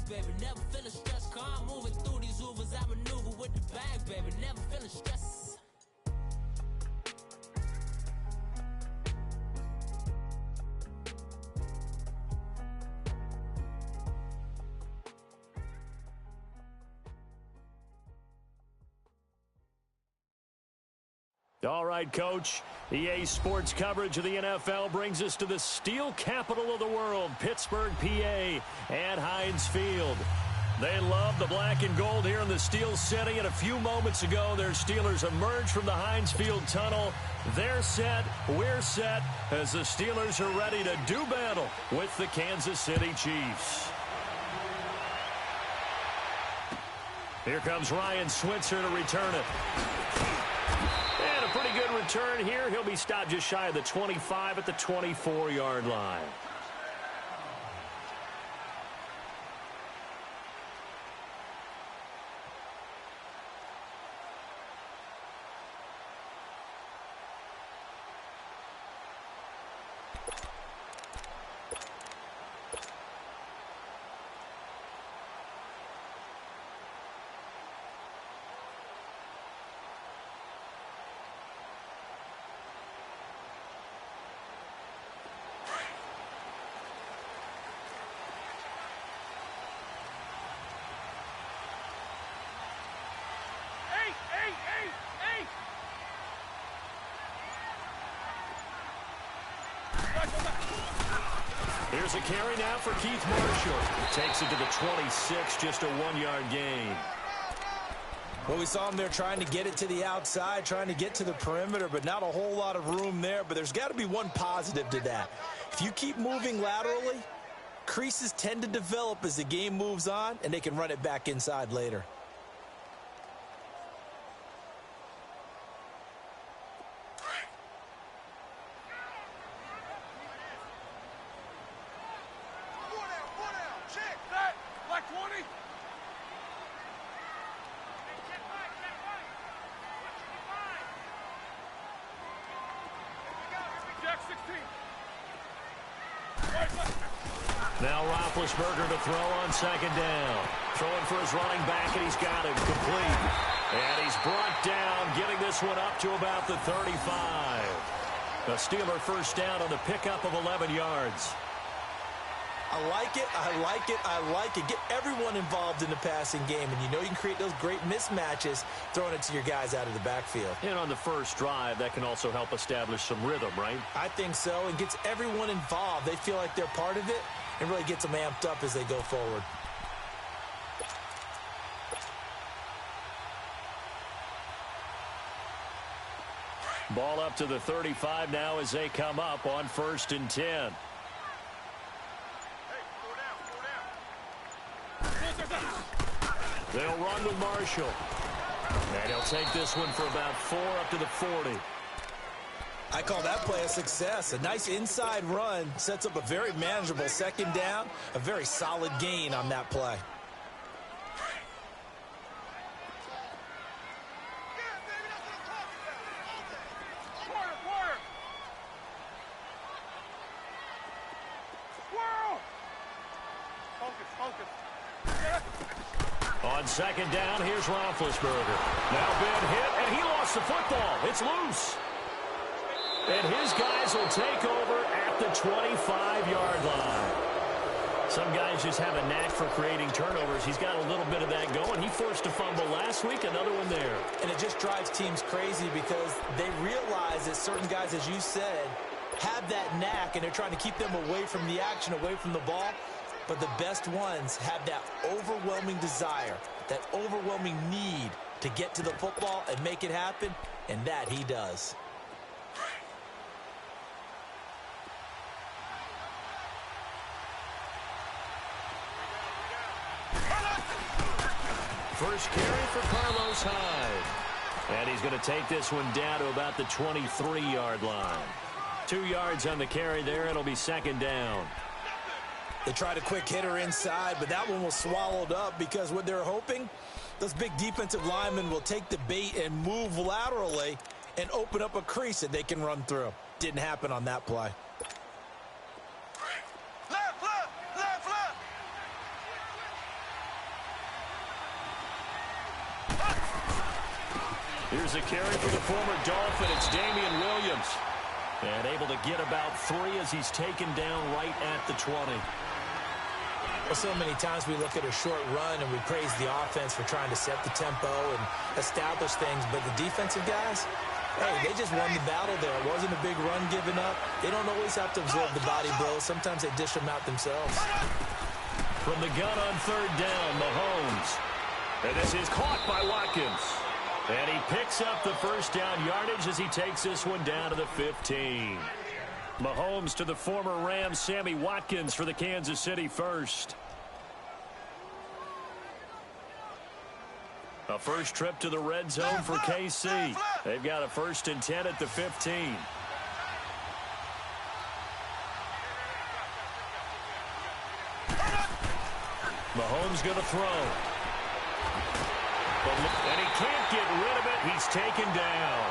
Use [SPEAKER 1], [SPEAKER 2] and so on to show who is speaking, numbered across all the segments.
[SPEAKER 1] baby. Never feeling stressed, car I'm moving through these Ubers. I maneuver with the bag, baby. Never feeling stressed.
[SPEAKER 2] All right, Coach. EA Sports coverage of the NFL brings us to the steel capital of the world, Pittsburgh, PA, at Heinz Field. They love the black and gold here in the Steel City, and a few moments ago, their Steelers emerged from the Heinz Field tunnel. They're set, we're set, as the Steelers are ready to do battle with the Kansas City Chiefs. Here comes Ryan Switzer to return it. And a pretty good return here. He'll be stopped just shy of the 25 at the 24-yard line. Here's a carry now for Keith Marshall. Takes it to the 26, just a 1-yard gain.
[SPEAKER 3] Well, we saw him there trying to get it to the outside, trying to get to the perimeter, but not a whole lot of room there. But there's got to be one positive to that. If you keep moving laterally, creases tend to develop as the game moves on, and they can run it back inside later.
[SPEAKER 2] Now Roethlisberger to throw on second down. Throwing for his running back, and he's got it complete. And he's brought down, getting this one up to about the 35. A Steeler first down on the pickup of 11 yards.
[SPEAKER 3] I like it, I like it, I like it. Get everyone involved in the passing game, and you know you can create those great mismatches throwing it to your guys out of the backfield.
[SPEAKER 2] And on the first drive, that can also help establish some rhythm, right?
[SPEAKER 3] I think so, and gets everyone involved. They feel like they're part of it, and really gets them amped up as they go forward.
[SPEAKER 2] Ball up to the 35 now as they come up on 1st and 10. They'll run with Marshall. And he'll take this one for about 4 up to the 40.
[SPEAKER 3] I call that play a success. A nice inside run sets up a very manageable second down. A very solid gain on that play.
[SPEAKER 2] On second down, here's Roethlisberger. Now been hit, and he lost the football. It's loose. And his guys will take over at the 25-yard line. Some guys just have a knack for creating turnovers. He's got a little bit of that going. He forced a fumble last week, another one there.
[SPEAKER 3] And it just drives teams crazy because they realize that certain guys, as you said, have that knack, and they're trying to keep them away from the action, away from the ball. But the best ones have that overwhelming desire, that overwhelming need to get to the football and make it happen, and that he does.
[SPEAKER 2] First carry for Carlos Hyde. And he's going to take this one down to about the 23-yard line. 2 yards on the carry there. It'll be second down.
[SPEAKER 3] They tried a quick hitter inside, but that one was swallowed up because what they're hoping, those big defensive linemen will take the bait and move laterally and open up a crease that they can run through. Didn't happen on that play.
[SPEAKER 2] Here's a carry for the former Dolphin. It's Damian Williams. And able to get about 3 as he's taken down right at the 20.
[SPEAKER 3] Well, so many times we look at a short run and we praise the offense for trying to set the tempo and establish things, but the defensive guys, hey, they just won the battle there. It wasn't a big run given up. They don't always have to absorb the body blows. Sometimes they dish them out themselves.
[SPEAKER 2] From the gun on 3rd down, Mahomes. And this is caught by Watkins. And he picks up the first down yardage as he takes this one down to the 15. Mahomes to the former Rams, Sammy Watkins for the Kansas City first. A first trip to the red zone for KC. They've got a 1st and 10 at the 15. Mahomes going to throw. And he can't get rid of it. He's taken down.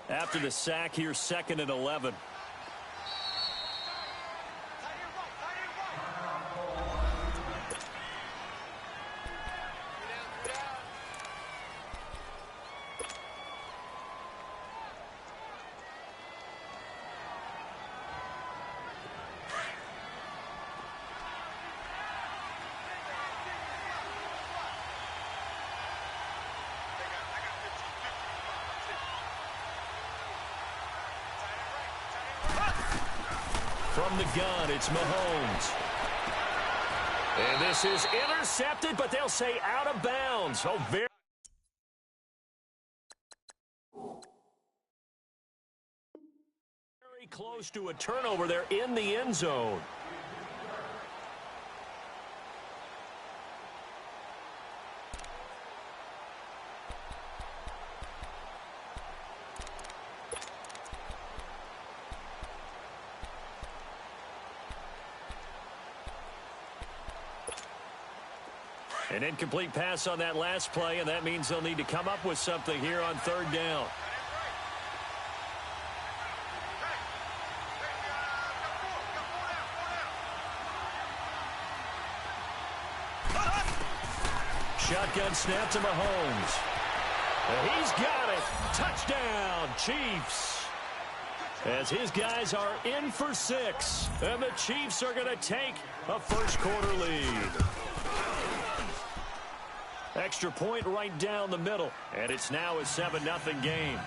[SPEAKER 2] After the sack, here's 2nd and 11. From the gun, it's Mahomes. And this is intercepted, but they'll say out of bounds. Oh, very close to a turnover there in the end zone. An incomplete pass on that last play, and that means they'll need to come up with something here on 3rd down. Shotgun snap to Mahomes. And he's got it. Touchdown, Chiefs. As his guys are in for 6. And the Chiefs are going to take a first-quarter lead. Extra point right down the middle. And it's now a 7-0 game.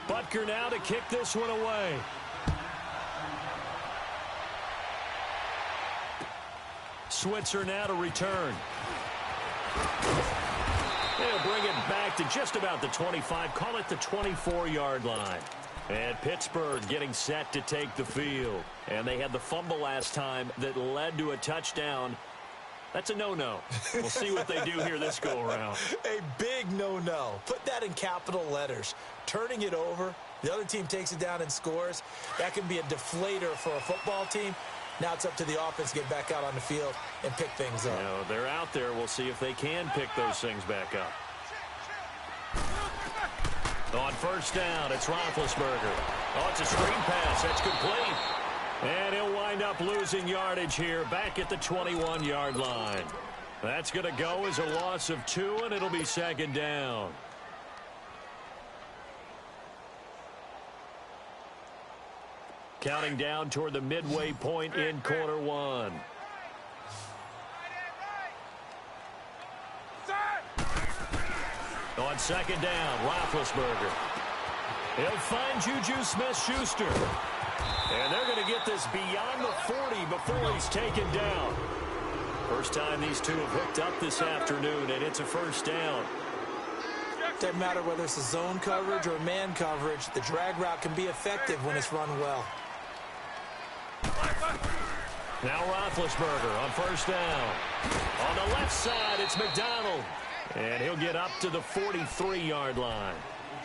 [SPEAKER 2] Butker now to kick this one away. Switzer now to return. They'll bring it back to just about the 25. Call it the 24-yard line. And Pittsburgh getting set to take the field. And they had the fumble last time that led to a touchdown. That's a no-no. We'll see what they do here this go-around.
[SPEAKER 3] A big no-no. Put that in capital letters. Turning it over, the other team takes it down and scores. That can be a deflator for a football team. Now it's up to the offense to get back out on the field and pick things up.
[SPEAKER 2] You know, they're out there. We'll see if they can pick those things back up. On 1st down, it's Roethlisberger. Oh, it's a screen pass. That's complete. And he'll wind up losing yardage here back at the 21-yard line. That's going to go as a loss of 2, and it'll be 2nd down. Counting down toward the midway point in quarter 1. On 2nd down, Roethlisberger. He'll find Juju Smith-Schuster. And they're going to get this beyond the 40 before he's taken down. First time these two have hooked up this afternoon, and it's a 1st down.
[SPEAKER 3] Doesn't matter whether it's a zone coverage or man coverage. The drag route can be effective when it's run well.
[SPEAKER 2] Now Roethlisberger on 1st down. On the left side, it's McDonald. And he'll get up to the 43-yard line.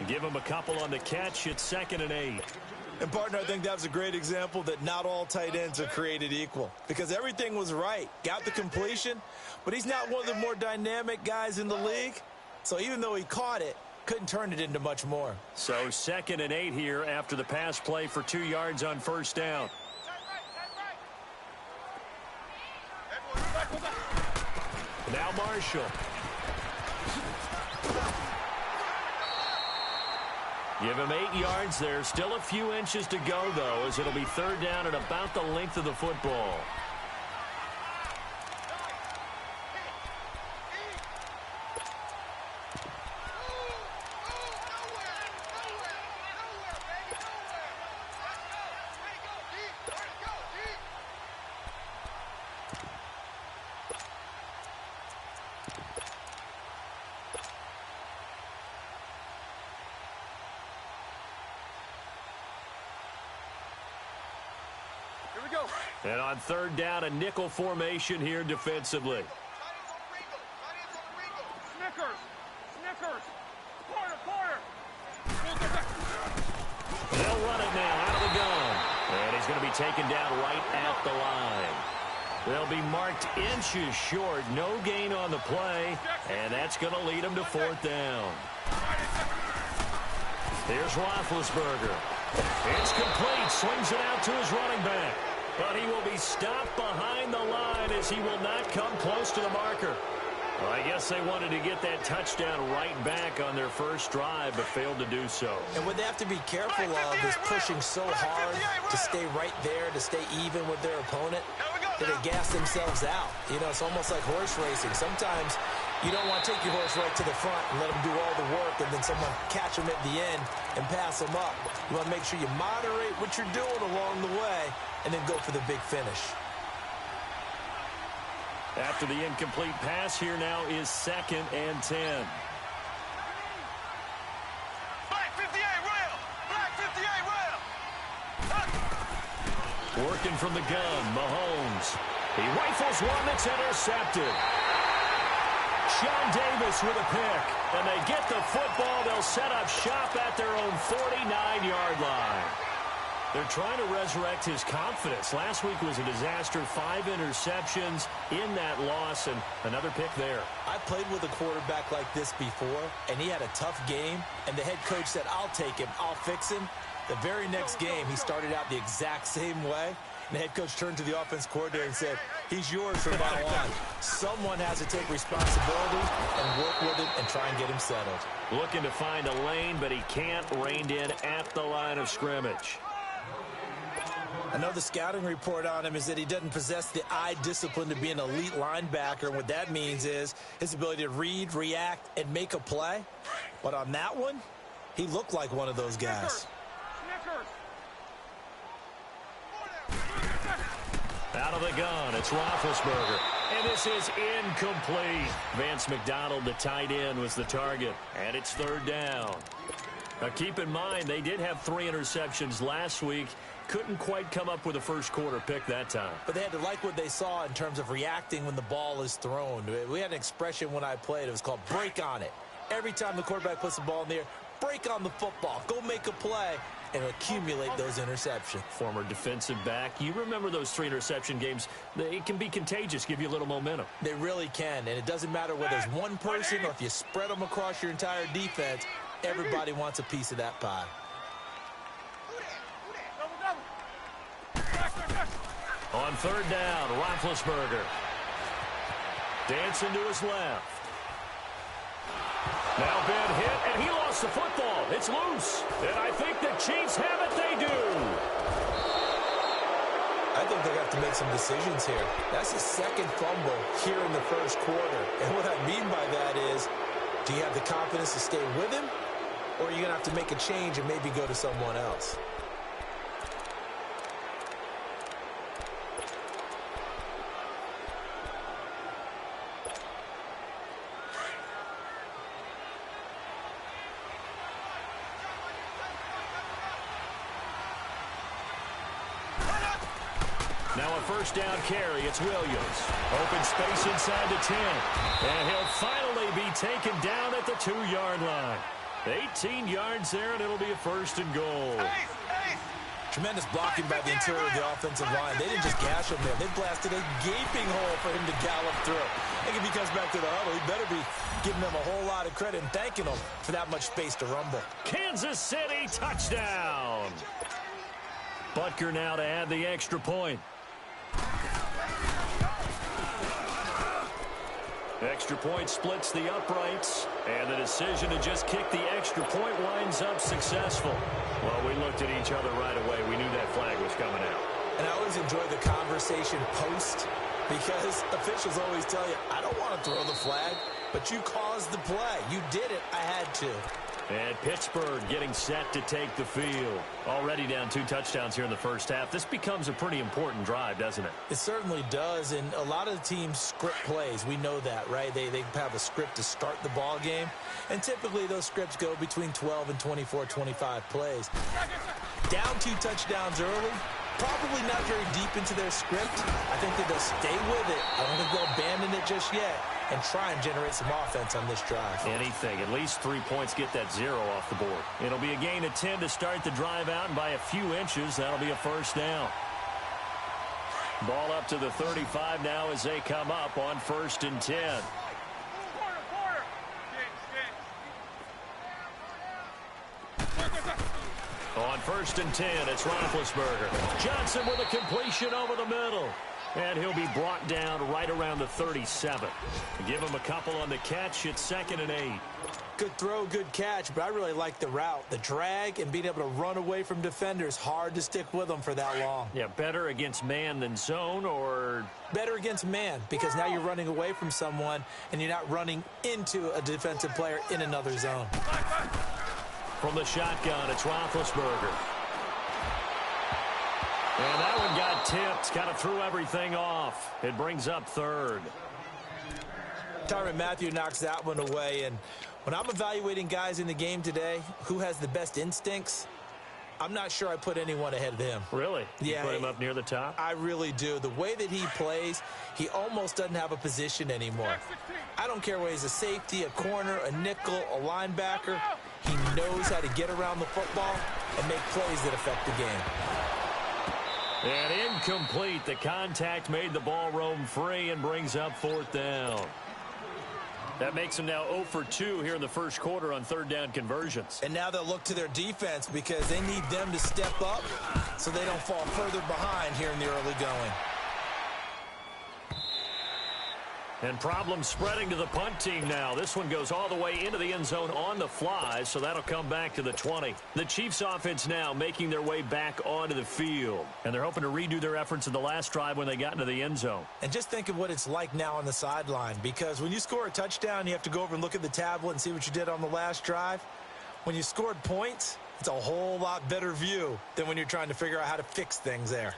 [SPEAKER 2] Give him a couple on the catch. It's 2nd and 8.
[SPEAKER 3] And, partner, I think that was a great example that not all tight ends are created equal because everything was right. Got the completion, but he's not one of the more dynamic guys in the league. So even though he caught it, couldn't turn it into much more.
[SPEAKER 2] So 2nd and 8 here after the pass play for 2 yards on first down. Now Marshall. Give him 8 yards there. Still a few inches to go, though, as it'll be 3rd down at about the length of the football. And on 3rd down, a nickel formation here defensively. They'll run it now out of the gun. And he's going to be taken down right at the line. They'll be marked inches short. No gain on the play. And that's going to lead them to 4th down. Here's Roethlisberger. It's complete. Swings it out to his running back. But he will be stopped behind the line as he will not come close to the marker. Well, I guess they wanted to get that touchdown right back on their first drive, but failed to do so.
[SPEAKER 3] And what they have to be careful of is pushing so hard to stay right there, to stay even with their opponent, that they gas themselves out. You know, it's almost like horse racing. Sometimes you don't want to take your horse right to the front and let them do all the work and then someone catch them at the end and pass them up. You want to make sure you moderate what you're doing along the way and then go for the big finish.
[SPEAKER 2] After the incomplete pass, here now is 2nd and 10.
[SPEAKER 4] Black 58 rail! Black 58 rail!
[SPEAKER 2] Working from the gun, Mahomes. He rifles one that's intercepted. Sean Davis with a pick. And they get the football. They'll set up shop at their own 49-yard line. They're trying to resurrect his confidence. Last week was a disaster. 5 interceptions in that loss, and another pick there.
[SPEAKER 3] I played with a quarterback like this before, and he had a tough game, and the head coach said, I'll take him, I'll fix him. The very next game, he started out the exact same way, and the head coach turned to the offense coordinator and said, he's yours from now on. Someone has to take responsibility and work with him and try and get him settled.
[SPEAKER 2] Looking to find a lane, but he can't. Reined in at the line of scrimmage.
[SPEAKER 3] I know the scouting report on him is that he doesn't possess the eye discipline to be an elite linebacker. And what that means is his ability to read, react, and make a play. But on that one, he looked like one of those guys.
[SPEAKER 2] Out of the gun, it's Roethlisberger. And this is incomplete. Vance McDonald, the tight end, was the target. And it's 3rd down. Now keep in mind, they did have 3 interceptions last week. Couldn't quite come up with a first quarter pick that time.
[SPEAKER 3] But they had to like what they saw in terms of reacting when the ball is thrown. We had an expression when I played. It was called break on it. Every time the quarterback puts the ball in the air, break on the football. Go make a play and accumulate those interceptions.
[SPEAKER 2] Former defensive back. You remember those 3 interception games. It can be contagious, give you a little momentum.
[SPEAKER 3] They really can. And it doesn't matter whether it's one person or if you spread them across your entire defense. Everybody wants a piece of that pie.
[SPEAKER 2] On 3rd down, Roethlisberger. Dancing to his left. Now Ben hit, and he lost the football. It's loose. And I think the Chiefs have it. They do.
[SPEAKER 3] I think they have to make some decisions here. That's his 2nd fumble here in the first quarter. And what I mean by that is, do you have the confidence to stay with him? Or are you going to have to make a change and maybe go to someone else?
[SPEAKER 2] Now a first down carry. It's Williams. Open space inside the 10. And he'll finally be taken down at the 2-yard line. 18 yards there, and it'll be a 1st and goal.
[SPEAKER 3] Tremendous blocking by the interior of the offensive line. They didn't just gash him there. They blasted a gaping hole for him to gallop through. I think if he comes back to the huddle, he better be giving them a whole lot of credit and thanking them for that much space to rumble.
[SPEAKER 2] Kansas City touchdown. Butker now to add the extra point. Extra point splits the uprights, and the decision to just kick the extra point winds up successful. Well, we looked at each other right away. We knew that flag was coming out. And I always enjoy the conversation post, because officials always tell you, I don't want to throw the flag, but you caused the play. You did it. I had to. And Pittsburgh getting set to take the field. Already down 2 touchdowns here in the first half. This becomes a pretty important drive, doesn't it?
[SPEAKER 3] It certainly does, and a lot of the teams script plays. We know that, right? They have a script to start the ball game, and typically those scripts go between 12 and 24, 25 plays. Down 2 touchdowns early, probably not very deep into their script. I think that they'll stay with it. I don't think they'll abandon it just yet and try and generate some offense on this drive.
[SPEAKER 2] Anything. At least 3 points get that 0 off the board. It'll be a gain of 10 to start the drive out, and by a few inches, that'll be a first down. Ball up to the 35 now as they come up on 1st and 10. On 1st and 10, it's Roethlisberger. Johnson with a completion over the middle. And he'll be brought down right around the 37. Give him a couple on the catch. It's 2nd and 8.
[SPEAKER 3] Good throw, good catch, but I really like the route. The drag and being able to run away from defenders. Hard to stick with them for that long.
[SPEAKER 2] Yeah, better against man than zone, or?
[SPEAKER 3] Better against man, because now you're running away from someone and you're not running into a defensive player in another zone.
[SPEAKER 2] From the shotgun, it's Roethlisberger. And that one got tipped, kind of threw everything off. It brings up 3rd.
[SPEAKER 3] Tyrann Mathieu knocks that one away, and when I'm evaluating guys in the game today, who has the best instincts, I'm not sure I put anyone ahead of him.
[SPEAKER 2] Really?
[SPEAKER 3] Yeah.
[SPEAKER 2] You put him up near the top?
[SPEAKER 3] I really do. The way that he plays, he almost doesn't have a position anymore. I don't care whether he's a safety, a corner, a nickel, a linebacker. He knows how to get around the football and make plays that affect the game.
[SPEAKER 2] And incomplete. The contact made the ball roam free and brings up 4th down. That makes them now 0 for 2 here in the first quarter on 3rd down conversions.
[SPEAKER 3] And now they'll look to their defense because they need them to step up so they don't fall further behind here in the early going.
[SPEAKER 2] And problems spreading to the punt team now. This one goes all the way into the end zone on the fly, so that'll come back to the 20. The Chiefs offense now making their way back onto the field. And they're hoping to redo their efforts in the last drive when they got into the end zone.
[SPEAKER 3] And just think of what it's like now on the sideline, because when you score a touchdown, you have to go over and look at the tablet and see what you did on the last drive. When you scored points, it's a whole lot better view than when you're trying to figure out how to fix things there.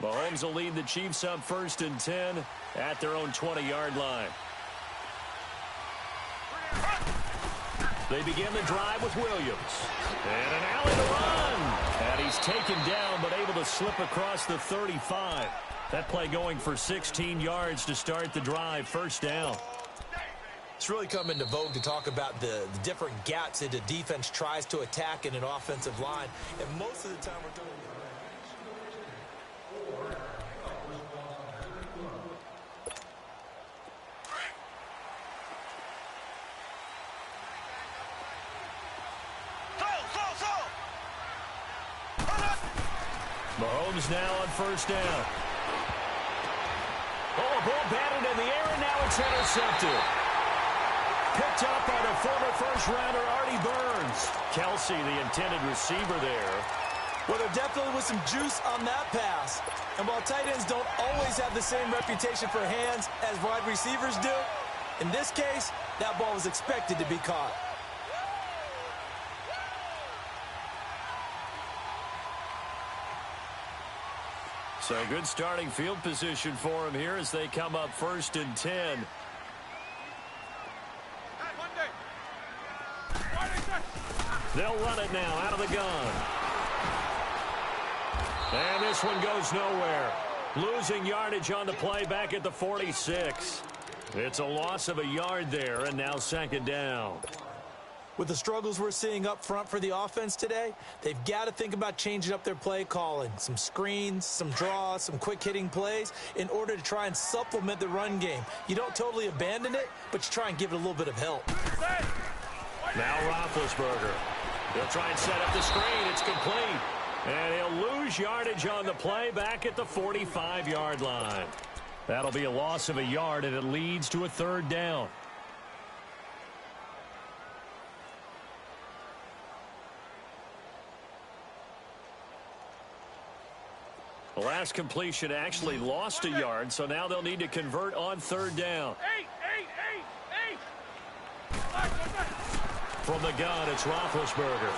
[SPEAKER 2] Mahomes will lead the Chiefs up 1st and 10 at their own 20-yard line. They begin the drive with Williams. And an alley to run. And he's taken down but able to slip across the 35. That play going for 16 yards to start the drive. 1st down.
[SPEAKER 3] It's really come into vogue to talk about the different gaps that the defense tries to attack in an offensive line. And most of the time we're doing it.
[SPEAKER 2] Mahomes now on 1st down. Oh, ball batted in the air, and now it's intercepted. Picked up by the former first-rounder Artie Burns. Kelsey, the intended receiver there.
[SPEAKER 3] Well, there definitely was some juice on that pass. And while tight ends don't always have the same reputation for hands as wide receivers do, in this case, that ball was expected to be caught.
[SPEAKER 2] So good starting field position for him here as they come up 1st and 10. They'll run it now out of the gun. And this one goes nowhere. Losing yardage on the play back at the 46. It's a loss of a yard there, and now 2nd down.
[SPEAKER 3] With the struggles we're seeing up front for the offense today, they've got to think about changing up their play calling. Some screens, some draws, some quick-hitting plays in order to try and supplement the run game. You don't totally abandon it, but you try and give it a little bit of help.
[SPEAKER 2] Now Roethlisberger. He'll try and set up the screen. It's complete. And he'll lose yardage on the play back at the 45-yard line. That'll be a loss of a yard, and it leads to a third down. The last completion actually lost a yard, so now they'll need to convert on third down. From the gun, it's Roethlisberger.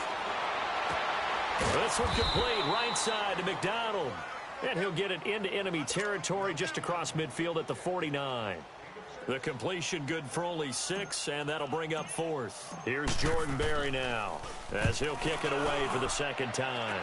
[SPEAKER 2] This one complete, right side to McDonald. And he'll get it into enemy territory just across midfield at the 49. The completion good for only 6, and that'll bring up fourth. Here's Jordan Berry now, as he'll kick it away for the second time.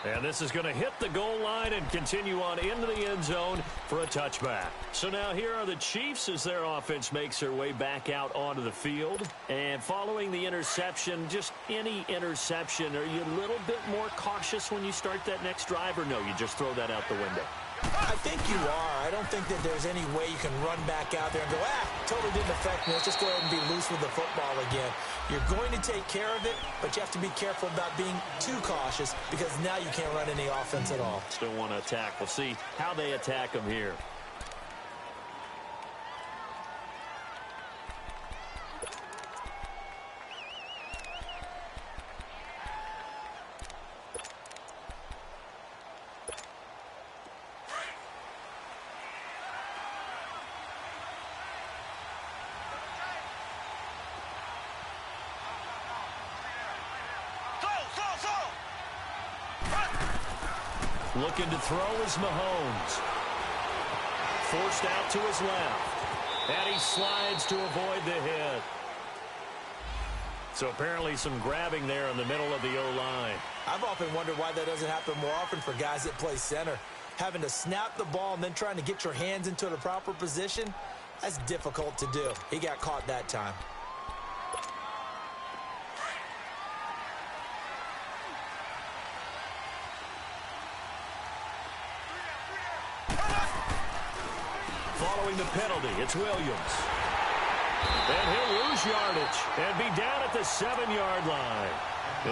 [SPEAKER 2] And this is going to hit the goal line and continue on into the end zone for a touchback. So now here are the Chiefs as their offense makes their way back out onto the field. And following the interception, just any interception, are you a little bit more cautious when you start that next drive, or no, you just throw that out the window?
[SPEAKER 3] I think you are. I don't think that there's any way you can run back out there and go, totally didn't affect me. Let's just go ahead and be loose with the football again. You're going to take care of it, but you have to be careful about being too cautious because now you can't run any offense at all.
[SPEAKER 2] Still want to attack. We'll see how they attack them here. Looking to throw is Mahomes. Forced out to his left. And he slides to avoid the hit. So apparently some grabbing there in the middle of the O-line.
[SPEAKER 3] I've often wondered why that doesn't happen more often for guys that play center. Having to snap the ball and then trying to get your hands into the proper position, that's difficult to do. He got caught that time.
[SPEAKER 2] Following the penalty, it's Williams. And he'll lose yardage and be down at the 7-yard line.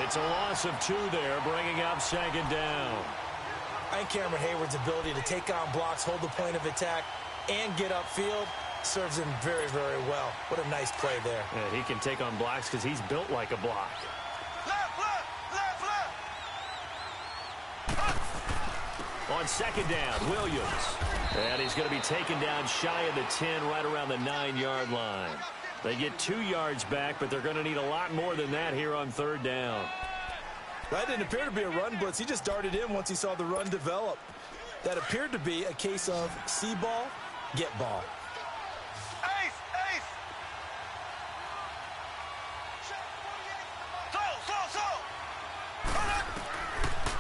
[SPEAKER 2] It's a loss of 2 there, bringing up second down.
[SPEAKER 3] I think Cameron Hayward's ability to take on blocks, hold the point of attack, and get upfield serves him very, very well. What a nice play there.
[SPEAKER 2] Yeah, he can take on blocks because he's built like a block. On second down, Williams. And he's going to be taken down shy of the 10, right around the 9-yard line. They get 2 yards back, but they're going to need a lot more than that here on third down.
[SPEAKER 3] That didn't appear to be a run blitz. He just darted in once he saw the run develop. That appeared to be a case of see ball, get ball.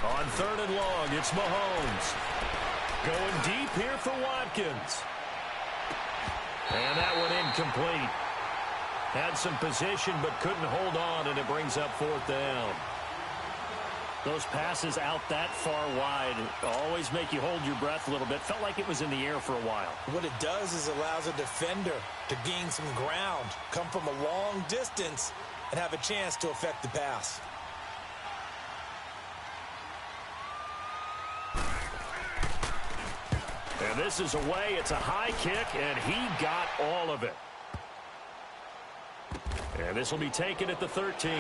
[SPEAKER 2] On third and long, it's Mahomes. Going deep here for Watkins. And that one incomplete. Had some position but couldn't hold on, and it brings up fourth down. Those passes out that far wide always make you hold your breath a little bit. Felt like it was in the air for a while.
[SPEAKER 3] What it does is allows a defender to gain some ground, come from a long distance, and have a chance to affect the pass.
[SPEAKER 2] And this is away. It's a high kick, and he got all of it. And this will be taken at the 13.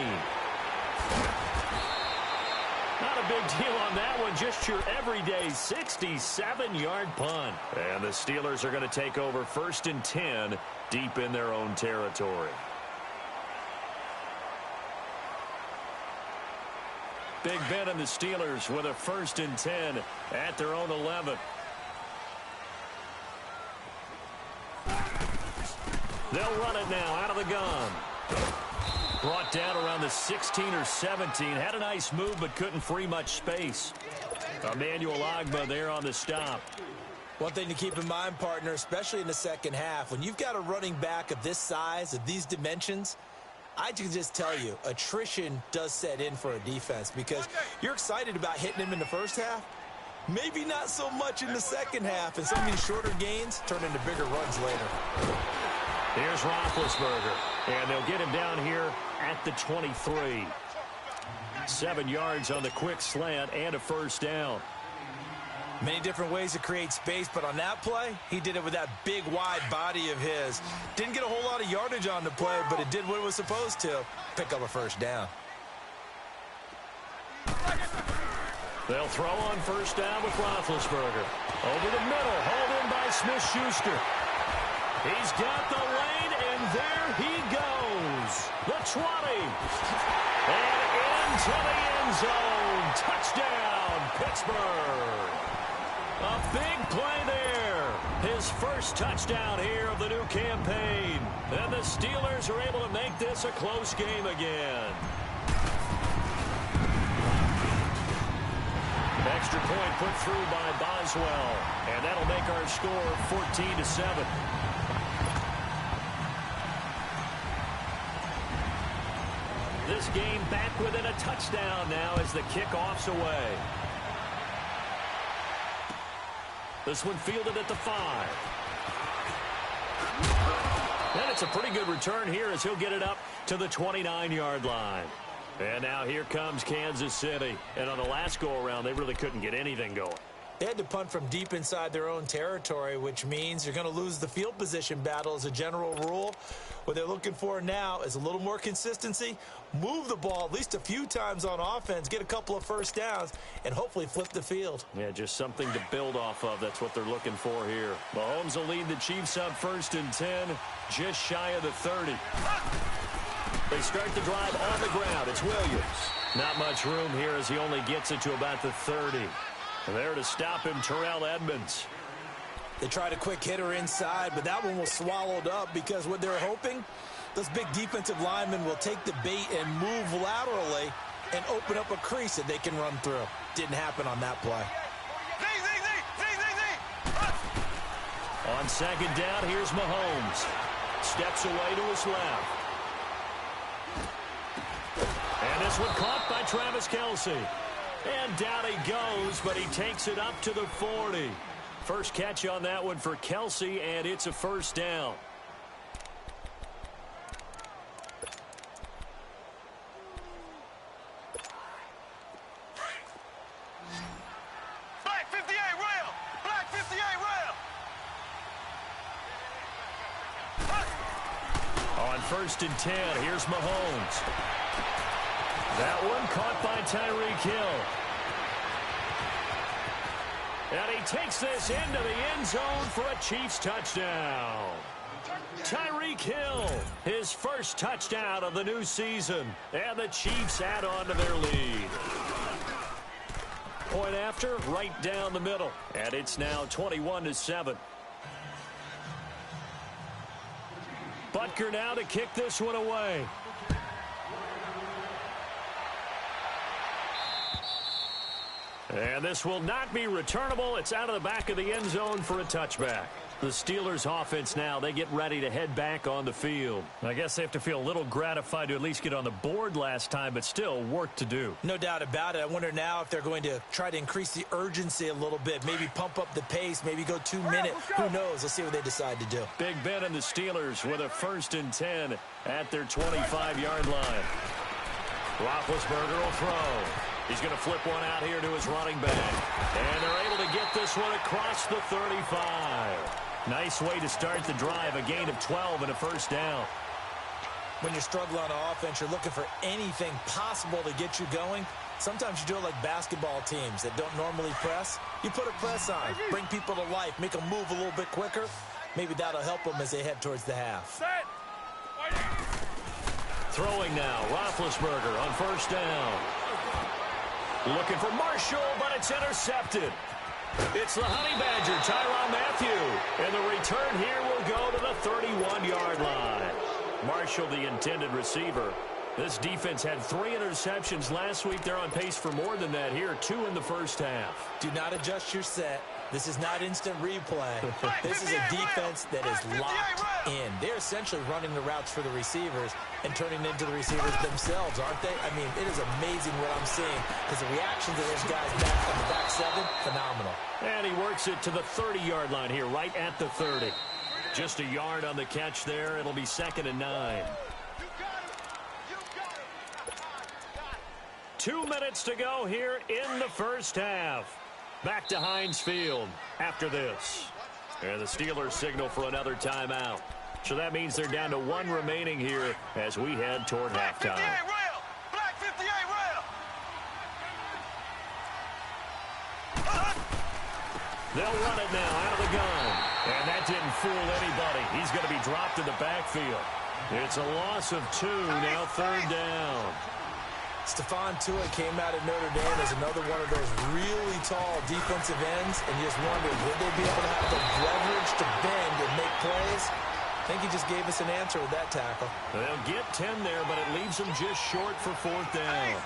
[SPEAKER 2] Not a big deal on that one. Just your everyday 67-yard punt. And the Steelers are going to take over 1st and 10 deep in their own territory. Big Ben and the Steelers with a 1st and 10 at their own 11. They'll run it now out of the gun. Brought down around the 16 or 17. Had a nice move but couldn't free much space. Emmanuel Ogbah there on the stop.
[SPEAKER 3] One thing to keep in mind, partner, especially in the second half, when you've got a running back of this size, of these dimensions, I can just tell you, attrition does set in for a defense because you're excited about hitting him in the first half. Maybe not so much in the second half, and some of these shorter gains turn into bigger runs later.
[SPEAKER 2] Here's Roethlisberger, and they'll get him down here at the 23. 7 yards on the quick slant and a first down.
[SPEAKER 3] Many different ways to create space, but on that play, he did it with that big, wide body of his. Didn't get a whole lot of yardage on the play, but it did what it was supposed to, pick up a first down.
[SPEAKER 2] They'll throw on first down with Roethlisberger. Over the middle, hauled in by Smith-Schuster. He's got the lane, and there he goes. The 20. And into the end zone. Touchdown, Pittsburgh. A big play there. His first touchdown here of the new campaign. And the Steelers are able to make this a close game again. Extra point put through by Boswell. And that'll make our score 14-7. This game back within a touchdown now as the kickoff's away. This one fielded at the 5. And it's a pretty good return here as he'll get it up to the 29-yard line. And now here comes Kansas City. And on the last go-around, they really couldn't get anything going.
[SPEAKER 3] They had to punt from deep inside their own territory, which means you're going to lose the field position battle as a general rule. What they're looking for now is a little more consistency, move the ball at least a few times on offense, get a couple of first downs, and hopefully flip the field.
[SPEAKER 2] Yeah, just something to build off of. That's what they're looking for here. Mahomes will lead the Chiefs up 1st and 10, just shy of the 30. They start the drive on the ground. It's Williams. Not much room here as he only gets it to about the 30. And there to stop him, Terrell Edmonds.
[SPEAKER 3] They tried a quick hitter inside, but that one was swallowed up because what they're hoping, those big defensive linemen will take the bait and move laterally and open up a crease that they can run through. Didn't happen on that play.
[SPEAKER 2] On second down, here's Mahomes. Steps away to his left. And this one caught by Travis Kelce. And down he goes, but he takes it up to the 40. First catch on that one for Kelce, and it's a first down.
[SPEAKER 4] Black 58, rail! Black 58, rail!
[SPEAKER 2] On 1st and 10, here's Mahomes. That one caught by Tyreek Hill. And he takes this into the end zone for a Chiefs touchdown. Tyreek Hill, his first touchdown of the new season. And the Chiefs add on to their lead. Point after, right down the middle. And it's now 21-7. Butker now to kick this one away. And this will not be returnable. It's out of the back of the end zone for a touchback. The Steelers offense now, they get ready to head back on the field. I guess they have to feel a little gratified to at least get on the board last time, but still work to do.
[SPEAKER 3] No doubt about it. I wonder now if they're going to try to increase the urgency a little bit, maybe pump up the pace, maybe go 2 minutes. Who knows? Let's see what they decide to do.
[SPEAKER 2] Big Ben and the Steelers with a 1st and 10 at their 25-yard line. Roethlisberger will throw. He's going to flip one out here to his running back. And they're able to get this one across the 35. Nice way to start the drive, a gain of 12 and a first down.
[SPEAKER 3] When you're struggling on offense, you're looking for anything possible to get you going. Sometimes you do it like basketball teams that don't normally press. You put a press on, bring people to life, make them move a little bit quicker. Maybe that'll help them as they head towards the half.
[SPEAKER 2] Throwing now, Roethlisberger on first down. Looking for Marshall, but it's intercepted. It's the Honey Badger, Tyrann Mathieu. And the return here will go to the 31-yard line. Marshall, the intended receiver. This defense had 3 interceptions last week. They're on pace for more than that here, 2 in the first half.
[SPEAKER 3] Do not adjust your set. This is not instant replay. This is a defense that is locked in. They're essentially running the routes for the receivers and turning into the receivers themselves, aren't they? I mean, it is amazing what I'm seeing because the reactions of those guys back on the back seven, phenomenal.
[SPEAKER 2] And he works it to the 30-yard line here, right at the 30. Just a yard on the catch there. It'll be 2nd and 9. 2 minutes to go here in the first half. Back to Heinz Field after this. And the Steelers signal for another timeout. So that means they're down to 1 remaining here as we head toward halftime.
[SPEAKER 4] Black 58 rail.
[SPEAKER 2] They'll run it now out of the gun. And that didn't fool anybody. He's going to be dropped in the backfield. It's a loss of 2, now 3rd down.
[SPEAKER 3] Stephon Tuitt came out of Notre Dame as another one of those really tall defensive ends, and you just wondered, would they be able to have the leverage to bend and make plays? I think he just gave us an answer with that tackle.
[SPEAKER 2] They'll get 10 there, but it leaves them just short for 4th down.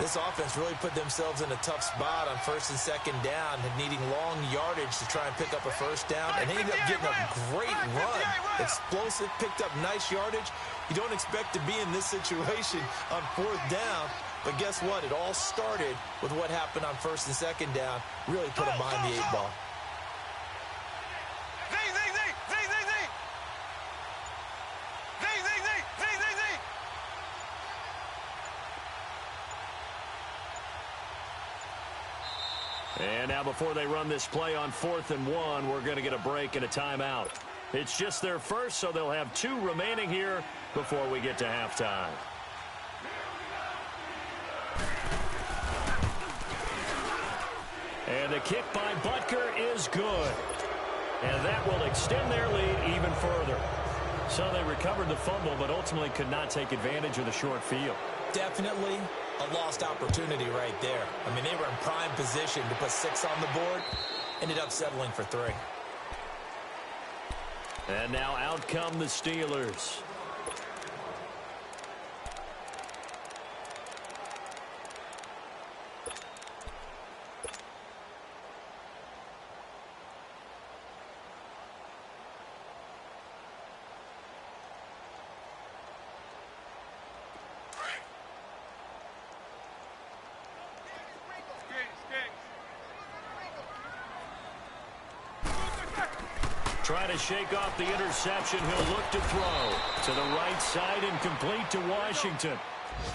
[SPEAKER 3] This offense really put themselves in a tough spot on 1st and 2nd down, needing long yardage to try and pick up a 1st down, and they ended up getting a great run. Explosive, picked up nice yardage. You don't expect to be in this situation on 4th down, but guess what? It all started with what happened on 1st and 2nd down. Really put them behind the 8 ball.
[SPEAKER 2] And now before they run this play on 4th and 1, we're going to get a break and a timeout. It's just their first, so they'll have 2 remaining here before we get to halftime. And the kick by Butker is good. And that will extend their lead even further. So they recovered the fumble, but ultimately could not take advantage of the short field.
[SPEAKER 3] Definitely a lost opportunity right there. I mean, they were in prime position to put 6 on the board. Ended up settling for 3.
[SPEAKER 2] And now out come the Steelers. Trying to shake off the interception. He'll look to throw to the right side and complete to Washington.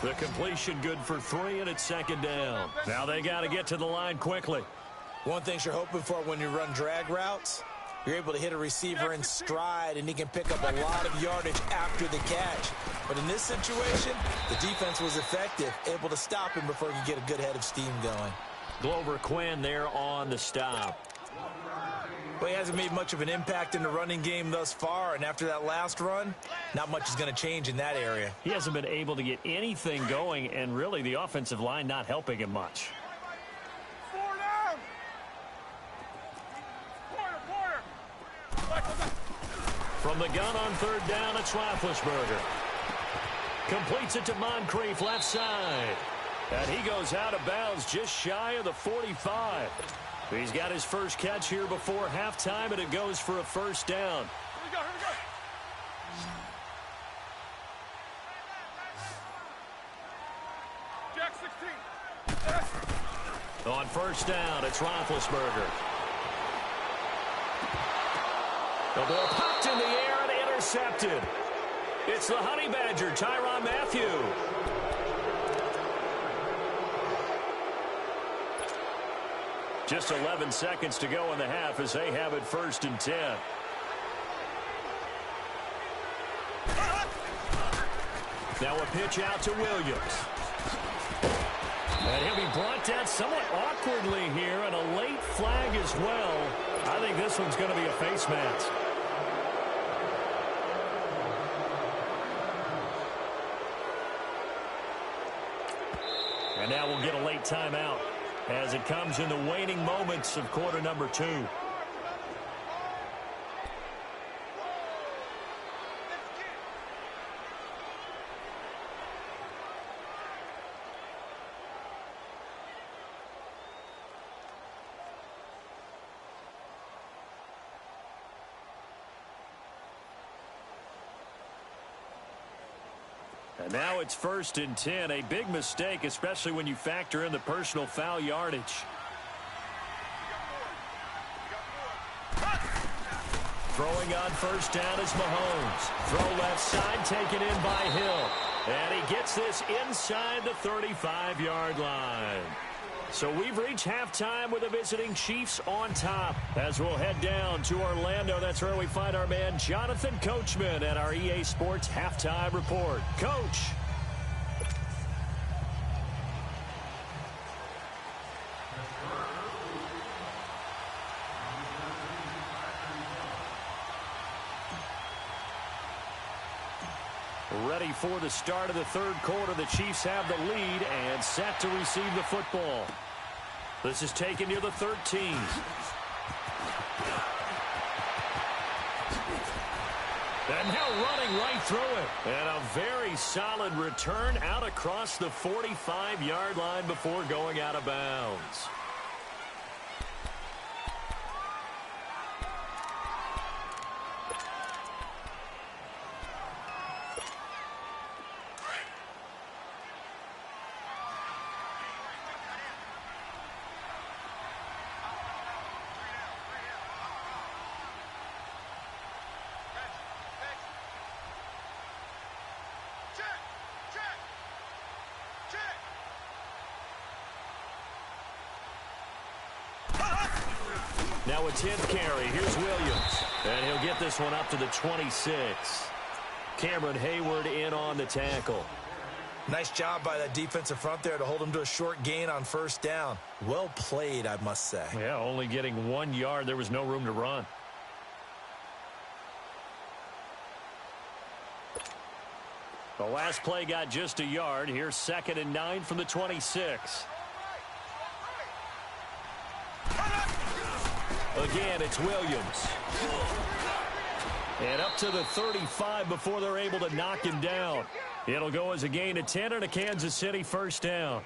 [SPEAKER 2] The completion good for 3, and it's 2nd down. Now they got to get to the line quickly.
[SPEAKER 3] One thing you're hoping for when you run drag routes, you're able to hit a receiver in stride, and he can pick up a lot of yardage after the catch. But in this situation, the defense was effective, able to stop him before he could get a good head of steam going.
[SPEAKER 2] Glover Quinn there on the stop.
[SPEAKER 3] Well, he hasn't made much of an impact in the running game thus far, and after that last run, not much is going to change in that area.
[SPEAKER 2] He hasn't been able to get anything going, and really the offensive line not helping him much. From the gun on 3rd down, it's Roethlisberger. Completes it to Moncrief, left side. And he goes out of bounds just shy of the 45. He's got his first catch here before halftime, and it goes for a 1st down.
[SPEAKER 4] Here we go. Jack 16.
[SPEAKER 2] On 1st down, it's Roethlisberger. The ball popped in the air and intercepted. It's the Honey Badger, Tyrann Mathieu. Just 11 seconds to go in the half as they have it 1st and 10. Now a pitch out to Williams. And he'll be brought down somewhat awkwardly here, and a late flag as well. I think this one's going to be a face mask. And now we'll get a late timeout as it comes in the waning moments of quarter number 2. Now it's 1st and 10. A big mistake, especially when you factor in the personal foul yardage. Throwing on 1st down is Mahomes. Throw left side, taken in by Hill. And he gets this inside the 35-yard line. So we've reached halftime with the visiting Chiefs on top. As we'll head down to Orlando, that's where we find our man Jonathan Coachman at our EA Sports Halftime Report. Coach. Ready for the start of the third quarter. The Chiefs have the lead and set to receive the football. This is taken near the 13. And now running right through it. And a very solid return out across the 45-yard line before going out of bounds. Now a 10th carry. Here's Williams. And he'll get this one up to the 26. Cameron Hayward in on the tackle.
[SPEAKER 3] Nice job by that defensive front there to hold him to a short gain on 1st down. Well played, I must say.
[SPEAKER 2] Yeah, only getting 1 yard. There was no room to run. The last play got just a yard. Here's 2nd and 9 from the 26. Again, it's Williams. And up to the 35 before they're able to knock him down. It'll go as a gain of 10 and a Kansas City 1st down.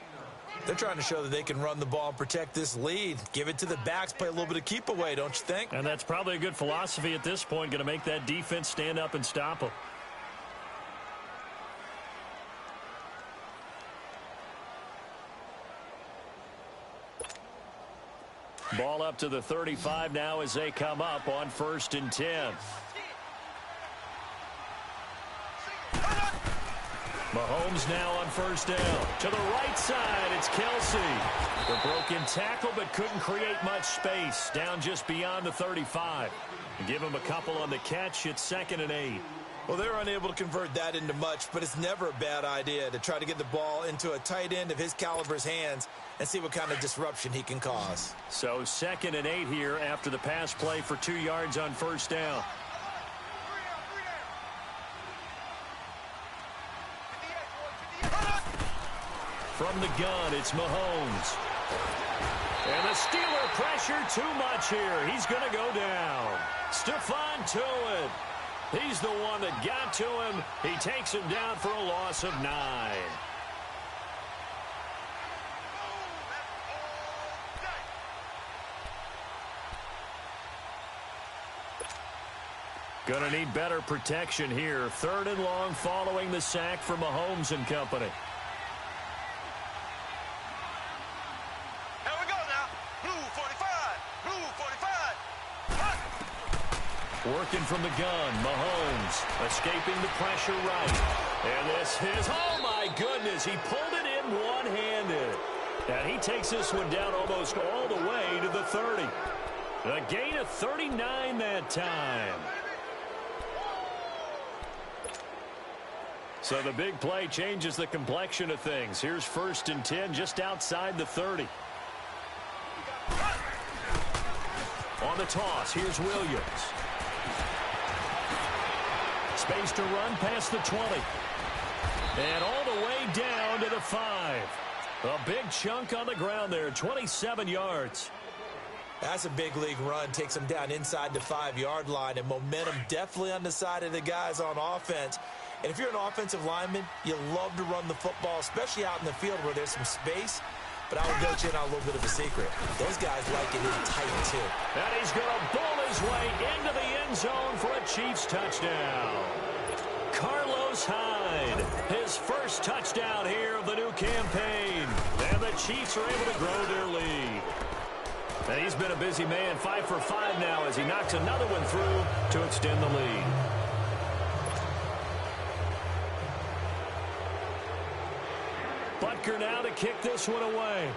[SPEAKER 3] They're trying to show that they can run the ball and protect this lead. Give it to the backs, play a little bit of keep away, don't you think?
[SPEAKER 2] And that's probably a good philosophy at this point, going to make that defense stand up and stop them. Ball up to the 35 now as they come up on 1st and 10. Mahomes now on 1st down. To the right side, it's Kelsey. The broken tackle, but couldn't create much space. Down just beyond the 35. Give him a couple on the catch. It's 2nd and 8.
[SPEAKER 3] Well, they're unable to convert that into much, but it's never a bad idea to try to get the ball into a tight end of his caliber's hands and see what kind of disruption he can cause.
[SPEAKER 2] So 2nd and 8 here after the pass play for 2 yards on 1st down. From the gun, it's Mahomes. And the Steeler pressure too much here. He's going to go down. Stephon Tuitt. He's the one that got to him. He takes him down for a loss of 9. Going to need better protection here. 3rd and long following the sack for Mahomes and company.
[SPEAKER 4] Here we go now. Blue 45. Blue 45. Hut.
[SPEAKER 2] Working from the gun, Mahomes escaping the pressure right. And this is, oh my goodness, he pulled it in one-handed. And he takes this one down almost all the way to the 30. A gain of 39 that time. So the big play changes the complexion of things. Here's 1st and 10 just outside the 30. On the toss, here's Williams. Space to run past the 20. And all the way down to the 5. A big chunk on the ground there, 27 yards.
[SPEAKER 3] That's a big league run. Takes him down inside the 5-yard line, and momentum definitely on the side of the guys on offense. And if you're an offensive lineman, you love to run the football, especially out in the field where there's some space. But I will go in on a little bit of a secret. Those guys like it in tight, too.
[SPEAKER 2] And he's going to bowl his way into the end zone for a Chiefs touchdown. Carlos Hyde. Hyde. His first touchdown here of the new campaign. And the Chiefs are able to grow their lead. And he's been a busy man, 5 for 5 now as he knocks another one through to extend the lead. Butker now to kick this one away.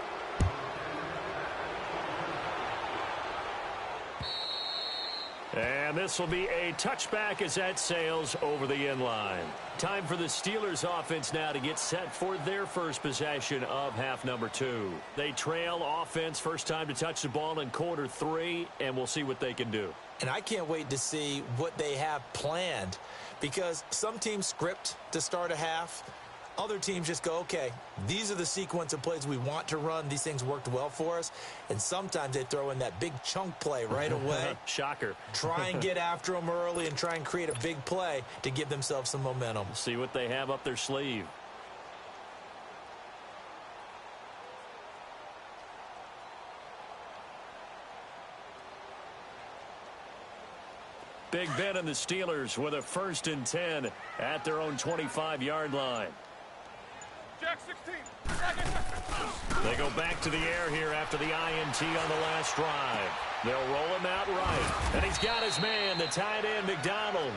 [SPEAKER 2] And this will be a touchback as that sails over the end line. Time for the Steelers offense now to get set for their first possession of half number 2. They trail offense, first time to touch the ball in quarter 3, and we'll see what they can do.
[SPEAKER 3] And I can't wait to see what they have planned, because some teams script to start a half. Other teams just go, okay, these are the sequence of plays we want to run. These things worked well for us. And sometimes they throw in that big chunk play right away.
[SPEAKER 2] Shocker.
[SPEAKER 3] Try and get after them early and try and create a big play to give themselves some momentum.
[SPEAKER 2] See what they have up their sleeve. Big Ben and the Steelers with a 1st and 10 at their own 25-yard line.
[SPEAKER 4] Jack 16.
[SPEAKER 2] They go back to the air here after the INT on the last drive. They'll roll him out right. And he's got his man, the tight end, McDonald.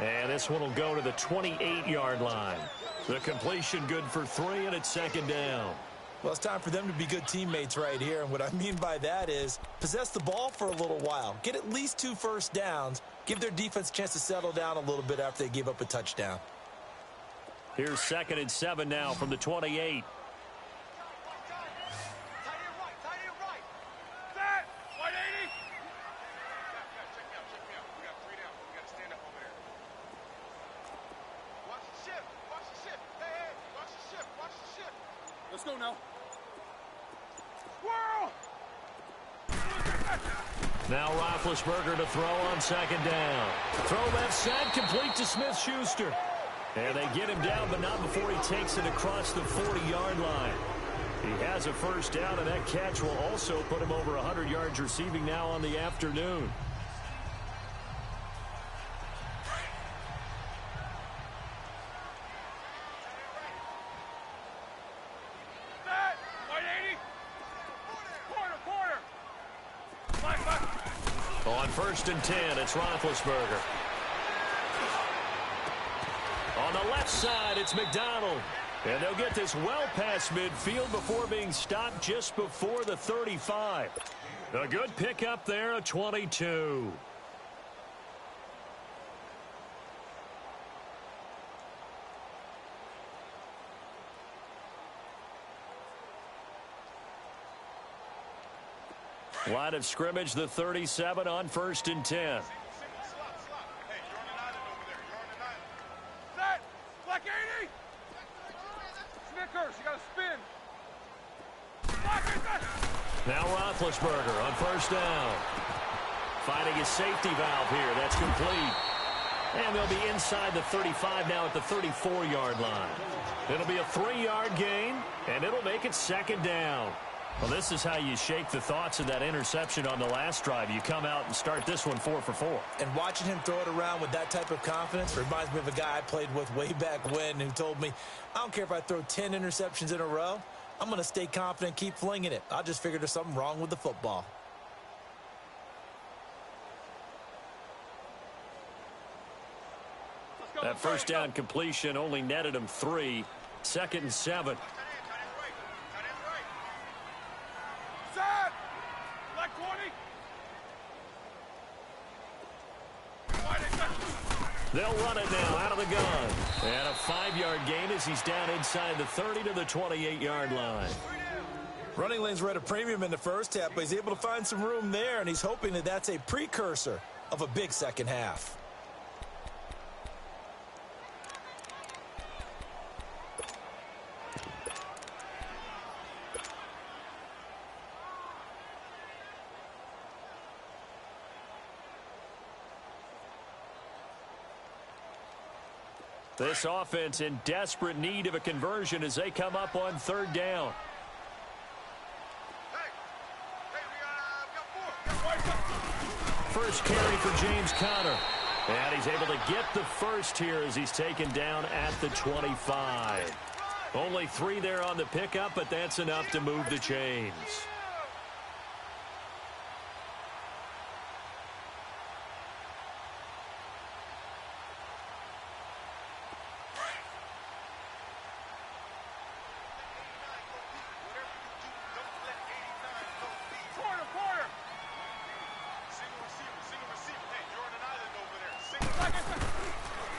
[SPEAKER 2] And this one will go to the 28-yard line. The completion good for 3, and it's 2nd down.
[SPEAKER 3] Well, it's time for them to be good teammates right here. And what I mean by that is possess the ball for a little while. Get at least 2 first downs. Give their defense a chance to settle down a little bit after they give up a touchdown.
[SPEAKER 2] Here's 2nd and 7 now from the 28.
[SPEAKER 4] Let's go now.
[SPEAKER 2] Now Roethlisberger to throw on 2nd down. Throw left side, complete to Smith-Schuster. And they get him down, but not before he takes it across the 40-yard line. He has a 1st down, and that catch will also put him over 100 yards receiving now on the afternoon. On 1st and 10, it's Roethlisberger. On the left side, it's McDonald. And they'll get this well past midfield before being stopped just before the 35. A good pickup there, a 22. Line of scrimmage, the 37 on 1st and 10.
[SPEAKER 4] Hey, you're on an island over there. You're on an island. Set! Black 80! Snickers, you got to spin.
[SPEAKER 2] Now Roethlisberger on 1st down. Finding his safety valve here. That's complete. And they'll be inside the 35 now at the 34-yard line. It'll be a 3-yard gain, and it'll make it 2nd down. Well, this is how you shake the thoughts of that interception on the last drive. You come out and start this one 4 for 4.
[SPEAKER 3] And watching him throw it around with that type of confidence reminds me of a guy I played with way back when who told me, I don't care if I throw 10 interceptions in a row. I'm going to stay confident, keep flinging it. I just figured there's something wrong with the football.
[SPEAKER 2] That 1st down completion only netted him 3. 2nd and 7. They'll run it now out of the gun. And a 5-yard gain as he's down inside the 30 to the 28-yard line.
[SPEAKER 3] Running lanes were at a premium in the first half, but he's able to find some room there, and he's hoping that that's a precursor of a big second half.
[SPEAKER 2] This offense in desperate need of a conversion as they come up on 3rd down. First carry for James Conner. And he's able to get the first here as he's taken down at the 25. Only 3 there on the pickup, but that's enough to move the chains.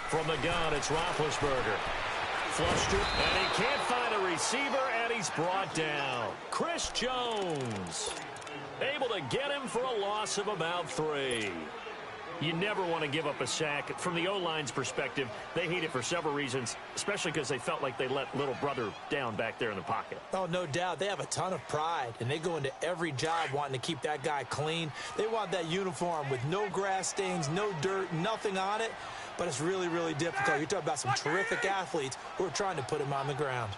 [SPEAKER 2] From the gun, it's Roethlisberger. Flushed it, and he can't find a receiver, and he's brought down. Chris Jones able to get him for a loss of about 3. You never want to give up a sack. From the O-line's perspective, they hate it for several reasons, especially because they felt like they let little brother down back there in the pocket.
[SPEAKER 3] Oh, no doubt. They have a ton of pride, and they go into every job wanting to keep that guy clean. They want that uniform with no grass stains, no dirt, nothing on it. But it's really, really difficult. You're talking about some terrific athletes who are trying to put him on the ground.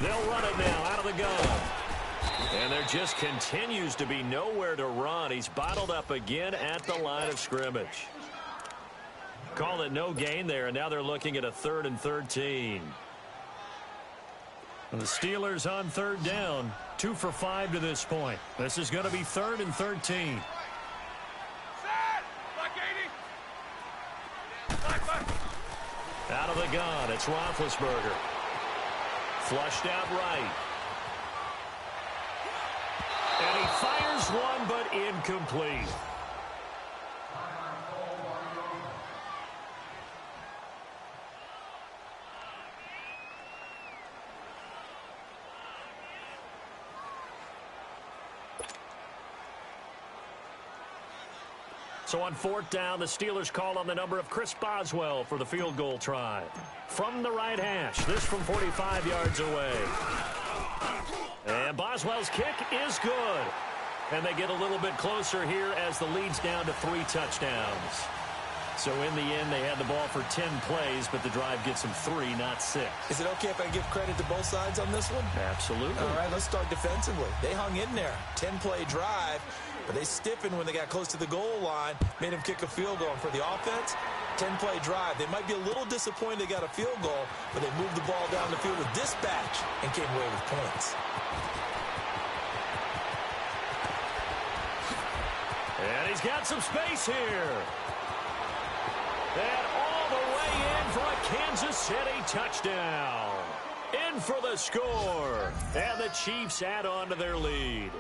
[SPEAKER 2] They'll run it now out of the gun. And there just continues to be nowhere to run. He's bottled up again at the line of scrimmage. Call it no gain there, and now they're looking at a 3rd and 13. And the Steelers on 3rd down, 2 for 5 to this point. This is going to be 3rd and 13. Out of the gun, it's Roethlisberger. Flushed out right. And he fires one, but incomplete. So on 4th down, the Steelers call on the number of Chris Boswell for the field goal try. From the right hash, this from 45 yards away. And Boswell's kick is good. And they get a little bit closer here as the lead's down to 3 touchdowns. So in the end, they had the ball for 10 plays, but the drive gets them 3, not 6.
[SPEAKER 3] Is it okay if I give credit to both sides on this one?
[SPEAKER 2] Absolutely.
[SPEAKER 3] All right, let's start defensively. They hung in there. 10-play drive. But they stiffened when they got close to the goal line, made him kick a field goal. And for the offense, 10-play drive. They might be a little disappointed they got a field goal, but they moved the ball down the field with dispatch and came away with points.
[SPEAKER 2] And he's got some space here. And all the way in for a Kansas City touchdown. In for the score. And the Chiefs add on to their lead.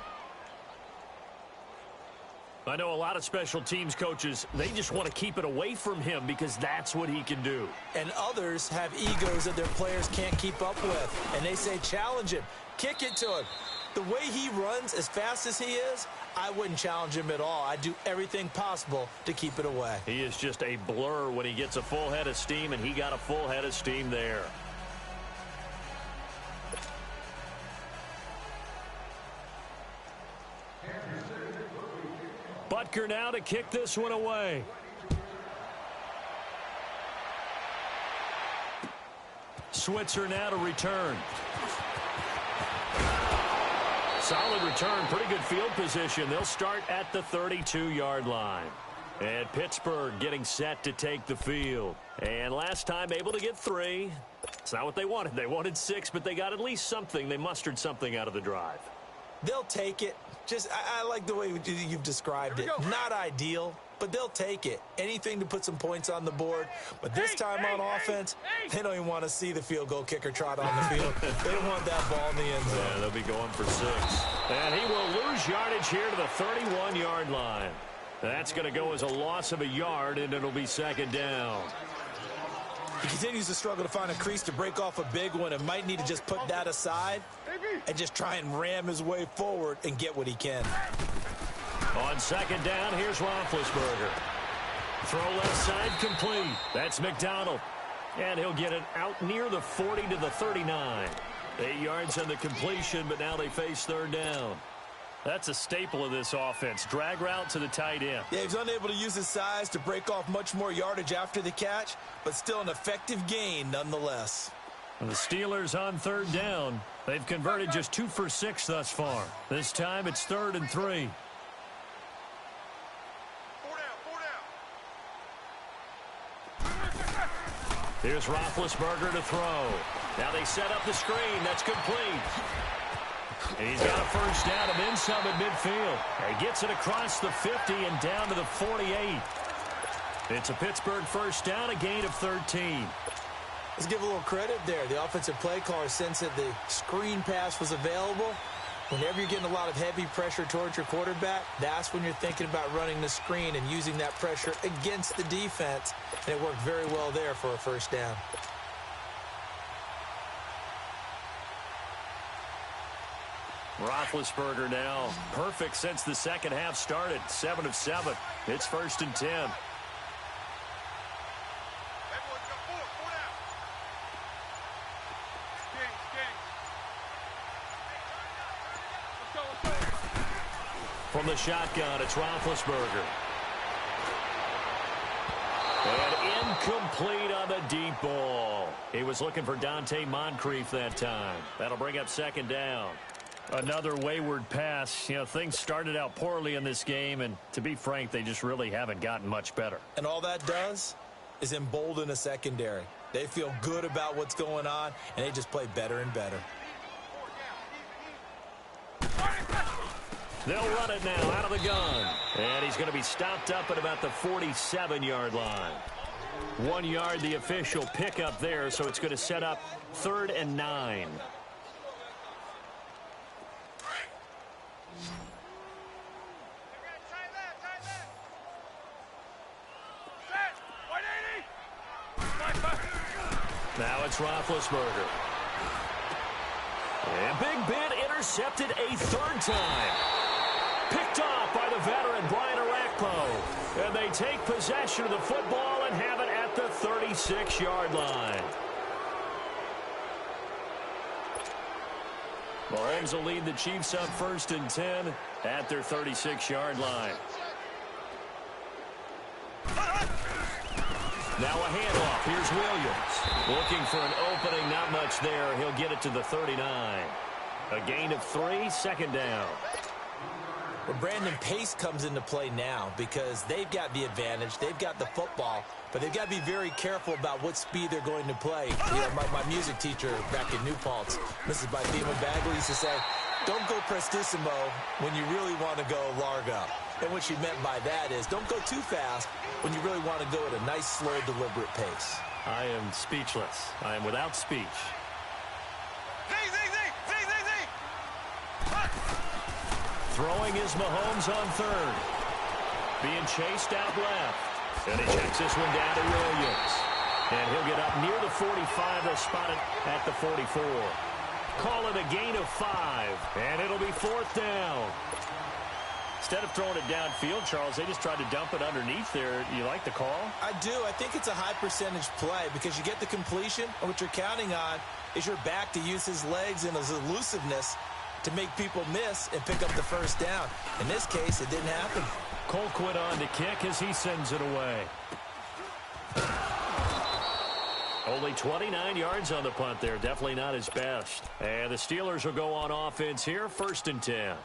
[SPEAKER 2] I know a lot of special teams coaches, they just want to keep it away from him because that's what he can do.
[SPEAKER 3] And others have egos that their players can't keep up with. And they say, challenge him. Kick it to him. The way he runs as fast as he is, I wouldn't challenge him at all. I'd do everything possible to keep it away.
[SPEAKER 2] He is just a blur when he gets a full head of steam, and he got a full head of steam there. Butker now to kick this one away. Switzer now to return. Solid return, pretty good field position. They'll start at the 32-yard line. And Pittsburgh getting set to take the field. And last time able to get 3. It's not what they wanted. They wanted 6, but they got at least something. They mustered something out of the drive.
[SPEAKER 3] They'll take it. I like the way you've described it. Not ideal, but they'll take it. Anything to put some points on the board. But this time on offense, they don't even want to see the field goal kicker trot on the field. They want that ball in the end zone.
[SPEAKER 2] Yeah, they'll be going for 6. And he will lose yardage here to the 31-yard line. That's going to go as a loss of a yard, and it'll be 2nd down.
[SPEAKER 3] He continues to struggle to find a crease to break off a big one and might need to just put that aside and just try and ram his way forward and get what he can.
[SPEAKER 2] On 2nd down, here's Roethlisberger. Throw left side complete. That's McDonald. And he'll get it out near the 40 to the 39. 8 yards on the completion, but now they face 3rd down. That's a staple of this offense. Drag route to the tight end.
[SPEAKER 3] Yeah, he's unable to use his size to break off much more yardage after the catch, but still an effective gain nonetheless.
[SPEAKER 2] And the Steelers on third down. They've converted just 2 for 6 thus far. This time it's 3rd and 3.
[SPEAKER 4] 4 down.
[SPEAKER 2] Here's Roethlisberger to throw. Now they set up the screen. That's complete. And he's got a first down and then some at midfield. And he gets it across the 50 and down to the 48. It's a Pittsburgh first down, a gain of 13.
[SPEAKER 3] Let's give a little credit there. The offensive play caller sensed that the screen pass was available. Whenever you're getting a lot of heavy pressure towards your quarterback, that's when you're thinking about running the screen and using that pressure against the defense. And it worked very well there for a first down.
[SPEAKER 2] Roethlisberger now perfect since the second half started. 7 of 7. It's 1st and 10.
[SPEAKER 4] Everyone got 4 down. Let's go.
[SPEAKER 2] From the shotgun, it's Roethlisberger. And incomplete on the deep ball. He was looking for Dante Moncrief that time. That'll bring up 2nd down. Another wayward pass. You know, things started out poorly in this game, and to be frank, they just really haven't gotten much better.
[SPEAKER 3] And all that does is embolden a secondary. They feel good about what's going on, and they just play better and better.
[SPEAKER 2] They'll run it now out of the gun. And he's going to be stopped up at about the 47-yard line. 1 yard, the official pickup there, so it's going to set up 3rd and 9. Now it's Roethlisberger. And Big Ben intercepted a 3rd time. Picked off by the veteran Brian Arakpo. And they take possession of the football and have it at the 36-yard line. Mahomes will lead the Chiefs up 1st and 10 at their 36-yard line. Now a handoff. Here's Williams. Looking for an opening. Not much there. He'll get it to the 39. A gain of 3, 2nd down.
[SPEAKER 3] Well, Brandon, pace comes into play now because they've got the advantage. They've got the football, but they've got to be very careful about what speed they're going to play. You know, my music teacher back in New Paltz, Mrs. Bythema Bagley, used to say, don't go prestissimo when you really want to go largo. And what she meant by that is don't go too fast when you really want to go at a nice, slow, deliberate pace.
[SPEAKER 2] I am speechless. I am without speech. Throwing is Mahomes on 3rd. Being chased out left. And he checks this one down to Williams. And he'll get up near the 45. They'll spot it at the 44. Call it a gain of 5. And it'll be 4th down. Instead of throwing it downfield, Charles, they just tried to dump it underneath there. You like the call?
[SPEAKER 3] I do. I think it's a high percentage play because you get the completion, and what you're counting on is your back to use his legs and his elusiveness to make people miss and pick up the first down. In this case, it didn't happen.
[SPEAKER 2] Colquitt on to kick as he sends it away. Only 29 yards on the punt there. Definitely not his best. And the Steelers will go on offense here, 1st and 10.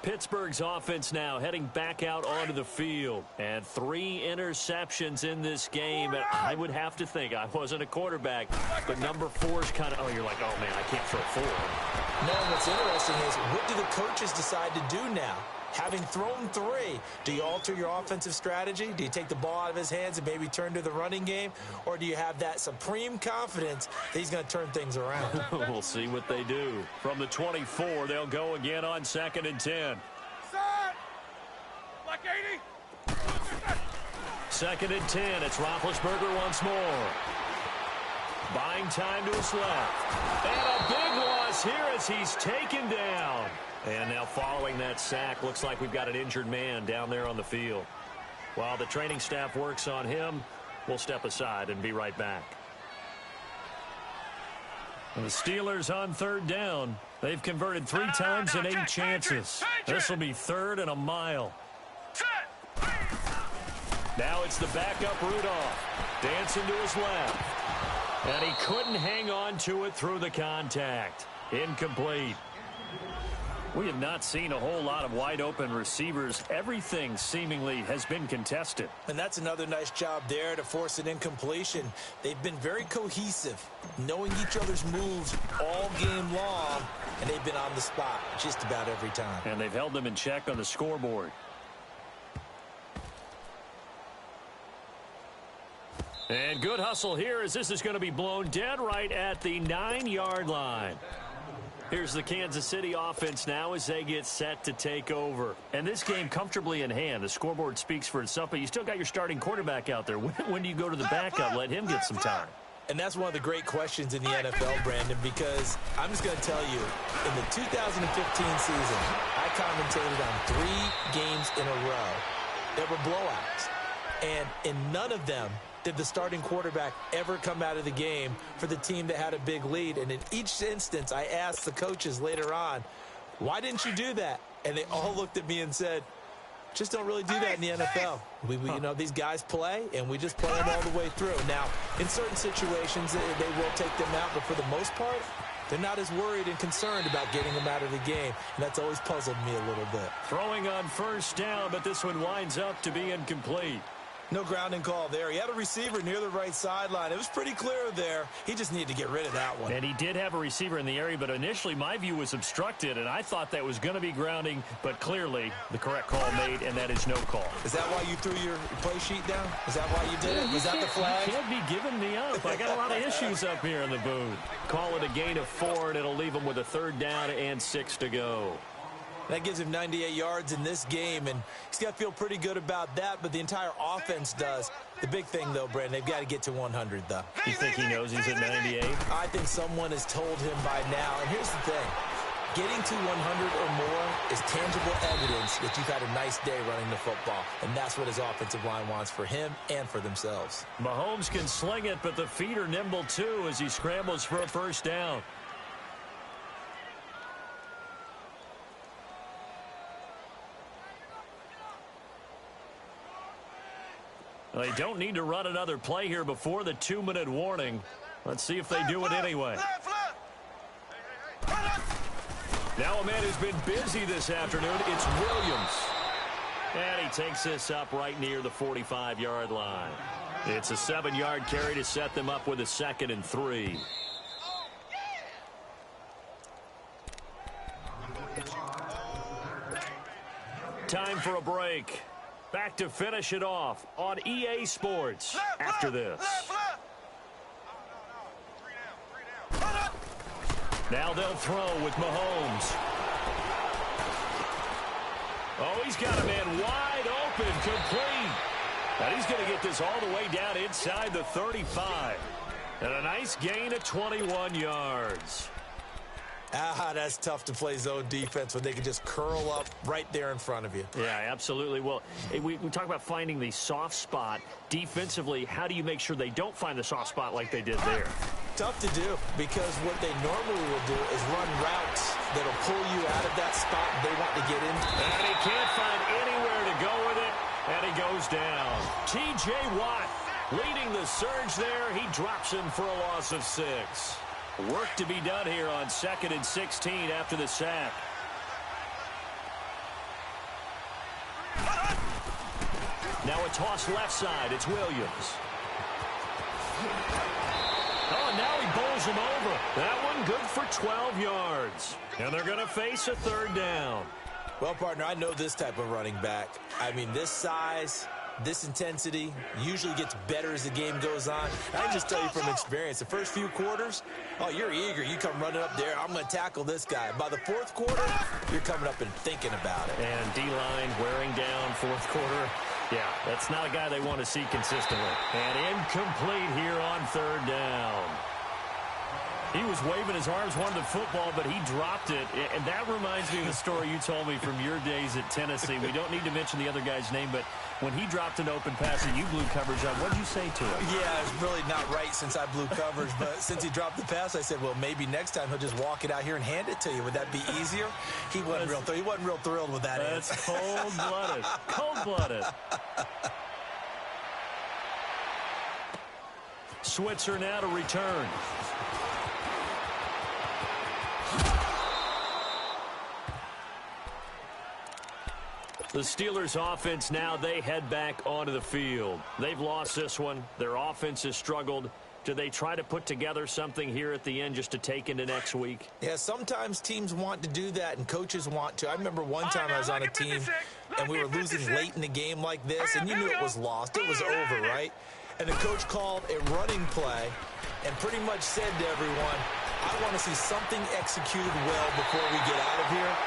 [SPEAKER 2] Pittsburgh's offense now heading back out onto the field. And 3 interceptions in this game. And I would have to think, I wasn't a quarterback, but number 4's kind of, oh, you're like, oh, man, I can't throw 4.
[SPEAKER 3] No, what's interesting is what do the coaches decide to do now? Having thrown 3, do you alter your offensive strategy? Do you take the ball out of his hands and maybe turn to the running game? Or do you have that supreme confidence that he's going to turn things around?
[SPEAKER 2] We'll see what they do. From the 24, they'll go again on 2nd and 10.
[SPEAKER 4] Like 80.
[SPEAKER 2] 2nd and 10. It's Roethlisberger once more. Buying time to his left. And a big loss here as he's taken down. And now following that sack, looks like we've got an injured man down there on the field. While the training staff works on him, we'll step aside and be right back. And the Steelers on 3rd down. They've converted 3 times in 8 chances. This will be 3rd and a mile. Now it's the backup Rudolph. Dancing to his left. And he couldn't hang on to it through the contact. Incomplete. We have not seen a whole lot of wide-open receivers. Everything seemingly has been contested.
[SPEAKER 3] And that's another nice job there to force an incompletion. They've been very cohesive, knowing each other's moves all game long, and they've been on the spot just about every time.
[SPEAKER 2] And they've held them in check on the scoreboard. And good hustle here as this is going to be blown dead right at the 9-yard line. Here's the Kansas City offense now as they get set to take over. And this game comfortably in hand. The scoreboard speaks for itself, but you still got your starting quarterback out there. When do you go to the backup? Let him get some time.
[SPEAKER 3] And that's one of the great questions in the NFL, Brandon, because I'm just going to tell you, in the 2015 season, I commentated on 3 games in a row that were blowouts. And in none of them did the starting quarterback ever come out of the game for the team that had a big lead. And in each instance, I asked the coaches later on, why didn't you do that? And they all looked at me and said, just don't really do that in the NFL. You know, these guys play, and we just play them all the way through. Now, in certain situations, they will take them out, but for the most part, they're not as worried and concerned about getting them out of the game, and that's always puzzled me a little bit.
[SPEAKER 2] Throwing on first down, but this one winds up to be incomplete.
[SPEAKER 3] No grounding call there. He had a receiver near the right sideline. It was pretty clear there. He just needed to get rid of that one.
[SPEAKER 2] And he did have a receiver in the area, but initially my view was obstructed, and I thought that was going to be grounding, but clearly the correct call made, and that is no call.
[SPEAKER 3] Is that why you threw your play sheet down? Is that why you did it? Was that the flag?
[SPEAKER 2] You can't be giving me up. I got a lot of issues up here in the booth. Call it a gain of 4, and it'll leave him with a 3rd down and 6 to go.
[SPEAKER 3] That gives him 98 yards in this game, and he's got to feel pretty good about that, but the entire offense does. The big thing, though, Brandon, they've got to get to 100, though.
[SPEAKER 2] You think he knows he's at 98?
[SPEAKER 3] I think someone has told him by now, and here's the thing. Getting to 100 or more is tangible evidence that you've had a nice day running the football, and that's what his offensive line wants for him and for themselves.
[SPEAKER 2] Mahomes can sling it, but the feet are nimble, too, as he scrambles for a first down. They don't need to run another play here before the 2-minute warning. Let's see if they do it anyway. Now a man who's been busy this afternoon, it's Williams. And he takes this up right near the 45-yard line. It's a 7-yard carry to set them up with a 2nd and 3. Time for a break. Back to finish it off on EA Sports after this. Now they'll throw with Mahomes. Oh, he's got a man wide open, complete. And he's going to get this all the way down inside the 35. And a nice gain of 21 yards.
[SPEAKER 3] That's tough to play zone defense when they can just curl up right there in front of you.
[SPEAKER 2] Yeah, absolutely. Well, we talk about finding the soft spot. Defensively, how do you make sure they don't find the soft spot like they did there?
[SPEAKER 3] Tough to do, because what they normally will do is run routes that'll pull you out of that spot they want to get in.
[SPEAKER 2] And he can't find anywhere to go with it, and he goes down. T.J. Watt leading the surge there. He drops him for a loss of 6. Work to be done here on 2nd and 16 after the sack. Now a toss left side. It's Williams. Oh, and now he bowls him over. That one good for 12 yards. And they're going to face a 3rd down.
[SPEAKER 3] Well, partner, I know this type of running back. I mean, this size, this intensity usually gets better as the game goes on. And I just tell you from experience, the first few quarters, oh, you're eager. You come running up there. I'm going to tackle this guy. By the 4th quarter, you're coming up and thinking about it.
[SPEAKER 2] And D-line wearing down 4th quarter. Yeah, that's not a guy they want to see consistently. And incomplete here on 3rd down. He was waving his arms, wanted the football, but he dropped it. And that reminds me of the story you told me from your days at Tennessee. We don't need to mention the other guy's name, but when he dropped an open pass and you blew coverage on, what did you say to him?
[SPEAKER 3] Yeah, it's really not right since I blew coverage, but since he dropped the pass, I said, well, maybe next time he'll just walk it out here and hand it to you. Would that be easier? He wasn't real thrilled with that
[SPEAKER 2] answer. That's cold-blooded. Cold-blooded. Switzer now to return. The Steelers offense now, they head back onto the field. They've lost this one. Their offense has struggled. Do they try to put together something here at the end just to take into next week?
[SPEAKER 3] Yeah, sometimes teams want to do that and coaches want to. I remember one time I was on a team and we were losing late in the game like this, and you knew it was lost. It was over, right? And the coach called a running play and pretty much said to everyone, I want to see something executed well before we get out of here.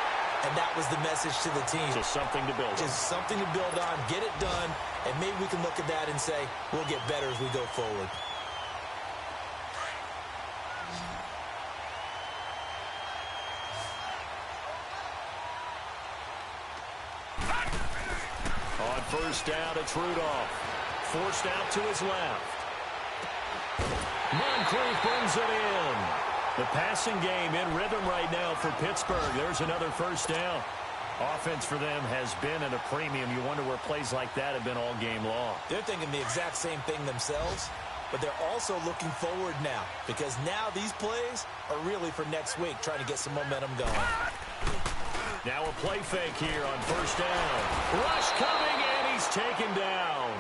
[SPEAKER 3] And that was the message to the team.
[SPEAKER 2] Just something to build on.
[SPEAKER 3] Just something to build on, get it done, and maybe we can look at that and say, we'll get better as we go forward.
[SPEAKER 2] On first down, it's Rudolph. Forced out to his left. Moncrief brings it in. The passing game in rhythm right now for Pittsburgh. There's another first down. Offense for them has been at a premium. You wonder where plays like that have been all game long.
[SPEAKER 3] They're thinking the exact same thing themselves, but they're also looking forward now because now these plays are really for next week, trying to get some momentum going.
[SPEAKER 2] Now a play fake here on first down. Rush coming, and he's taken down.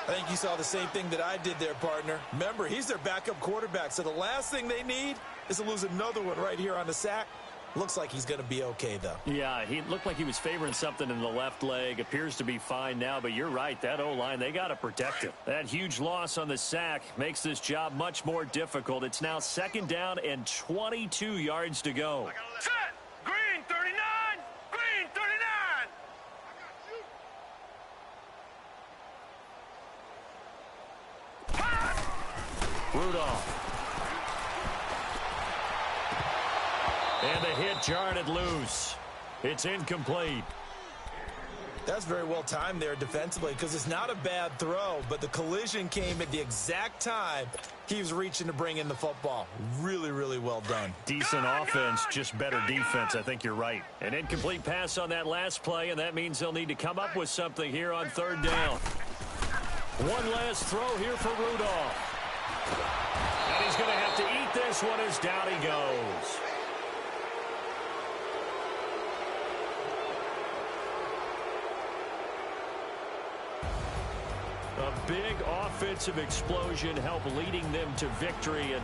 [SPEAKER 3] I think you saw the same thing that I did there, partner. Remember, he's their backup quarterback, so the last thing they need is to lose another one right here on the sack. Looks like he's going to be okay, though.
[SPEAKER 2] Yeah, he looked like he was favoring something in the left leg. Appears to be fine now, but you're right. That O-line, they got to protect him. That huge loss on the sack makes this job much more difficult. It's now second down and 22 yards to go.
[SPEAKER 4] Set! Green 39! Green 39!
[SPEAKER 2] Rudolph. And the hit jarred it loose. It's incomplete.
[SPEAKER 3] That's very well timed there defensively because it's not a bad throw, but the collision came at the exact time he was reaching to bring in the football. Really, really well done.
[SPEAKER 2] Decent offense, just better defense. I think you're right. An incomplete pass on that last play, and that means they'll need to come up with something here on third down. One last throw here for Rudolph. And he's going to have to eat this one as down he goes. A big offensive explosion helped leading them to victory. And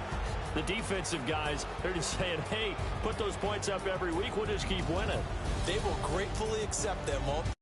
[SPEAKER 2] the defensive guys, they're just saying, hey, put those points up every week. We'll just keep winning.
[SPEAKER 3] They will gratefully accept them, won't they?